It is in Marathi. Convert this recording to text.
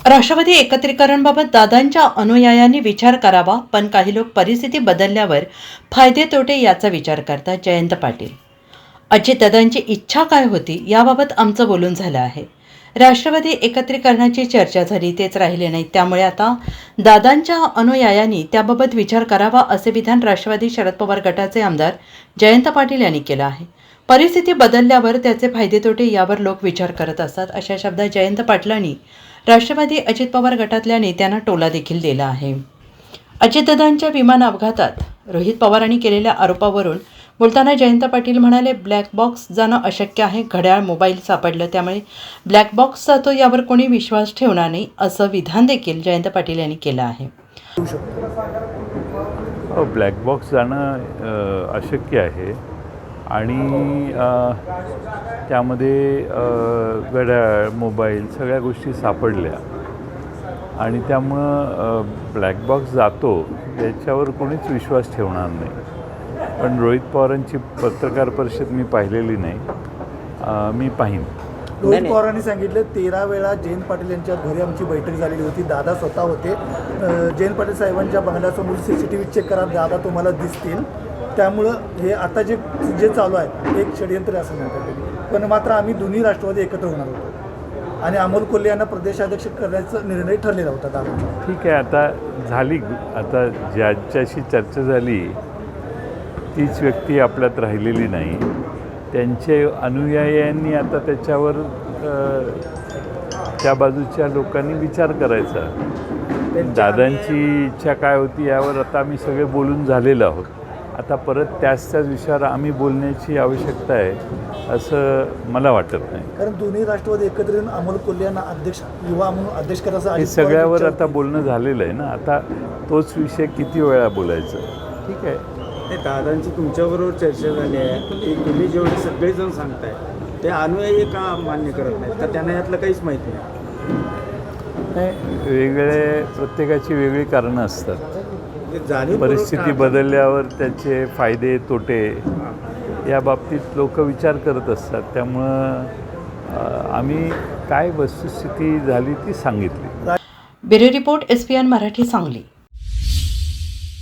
राष्ट्रवादी एकत्रीकरणबाबत दादांच्या अनुयायांनी विचार करावा, पण काही लोक परिस्थिती बदलल्यावर फायदे तोटे याचा विचार करतात. जयंत पाटील. अजितदादांची इच्छा काय होती याबाबत आमचं बोलून झालं आहे. राष्ट्रवादी एकत्रीकरणाची चर्चा झाली, तेच राहिले नाही. त्यामुळे आता दादांच्या अनुयायांनी त्याबाबत विचार करावा असे विधान राष्ट्रवादी शरद पवार गटाचे आमदार जयंत पाटील यांनी केलं आहे. परिस्थिती बदलल्यावर त्याचे फायदे तोटे यावर लोक विचार करत असतात, अशा शब्दात जयंत पाटलांनी राष्ट्रवादी अजित पवार गटातल्या नेत्यांना टोला देखील दिला आहे. अजितदादांच्या विमान अपघातात रोहित पवारांनी केलेल्या आरोपावरून बोलताना जयंत पाटील म्हणाले, ब्लॅक बॉक्स जाणं अशक्य आहे. घड्याळ, मोबाईल सापडलं, त्यामुळे ब्लॅक बॉक्स जातो यावर कोणी विश्वास ठेवणार नाही, असं विधान देखील जयंत पाटील यांनी केलं आहे. ब्लॅक बॉक्स जाणं अशक्य आहे आणि त्यामध्ये घड्याळ, मोबाईल सगळ्या गोष्टी सापडल्या आणि त्यामुळं ब्लॅक बॉक्स जातो याच्यावर कोणीच विश्वास ठेवणार नाही. पण रोहित पवारांची पत्रकार परिषद मी पाहिलेली नाही, मी पाहीन. रोहित पवारांनी सांगितलं 13 वेळा जयंत पाटील यांच्या घरी आमची बैठक झालेली होती. दादा स्वतः होते. जयंत पाटील साहेबांच्या बंगल्यासमोर CCTV चेक करा, दादा तुम्हाला दिसतील. त्यामुळं हे आता जे चालू आहे एक षडयंत्र असं म्हणतात. पण मात्र आम्ही दोन्ही राष्ट्रवादी एकत्र होणार होतो आणि अमोल कोल्हे यांना प्रदेशाध्यक्ष करण्याचा निर्णय ठरलेला होता दादांचा. ठीक आहे, आता झाली. आता ज्याच्याशी चर्चा झाली तीच व्यक्ती आपल्यात राहिलेली नाही. त्यांचे अनुयायांनी आता त्याच्यावर त्या बाजूच्या लोकांनी विचार करायचा. दादांची इच्छा काय होती यावर आता आम्ही सगळे बोलून झालेलो आहोत. आता परत त्याच विषयावर आम्ही बोलण्याची आवश्यकता आहे असं मला वाटत नाही. कारण दोन्ही राष्ट्रवादी एकत्र येऊन अमोल कोल्हे यांना अध्यक्ष, युवा म्हणून अध्यक्ष करायचं हे सगळ्यावर आता बोलणं झालेलं आहे ना. आता तोच विषय किती वेळा बोलायचं. ठीक आहे, दादांची तुमच्याबरोबर चर्चा झाली आहे की तुम्ही जेवढे सगळेजण सांगताय ते अनुयायी का मान्य करत नाहीत का? त्यांना यातलं काहीच माहीत नाही. वेगळे प्रत्येकाची वेगळी कारणं असतात. परिस्थिती बदलल्यावर त्याचे फायदे तोटे या बाबतीत लोक विचार करत असतात. त्यामुळं आम्ही काय वस्तुस्थिती झाली ती सांगितली. Bureau report SPN Marathi, Sangli.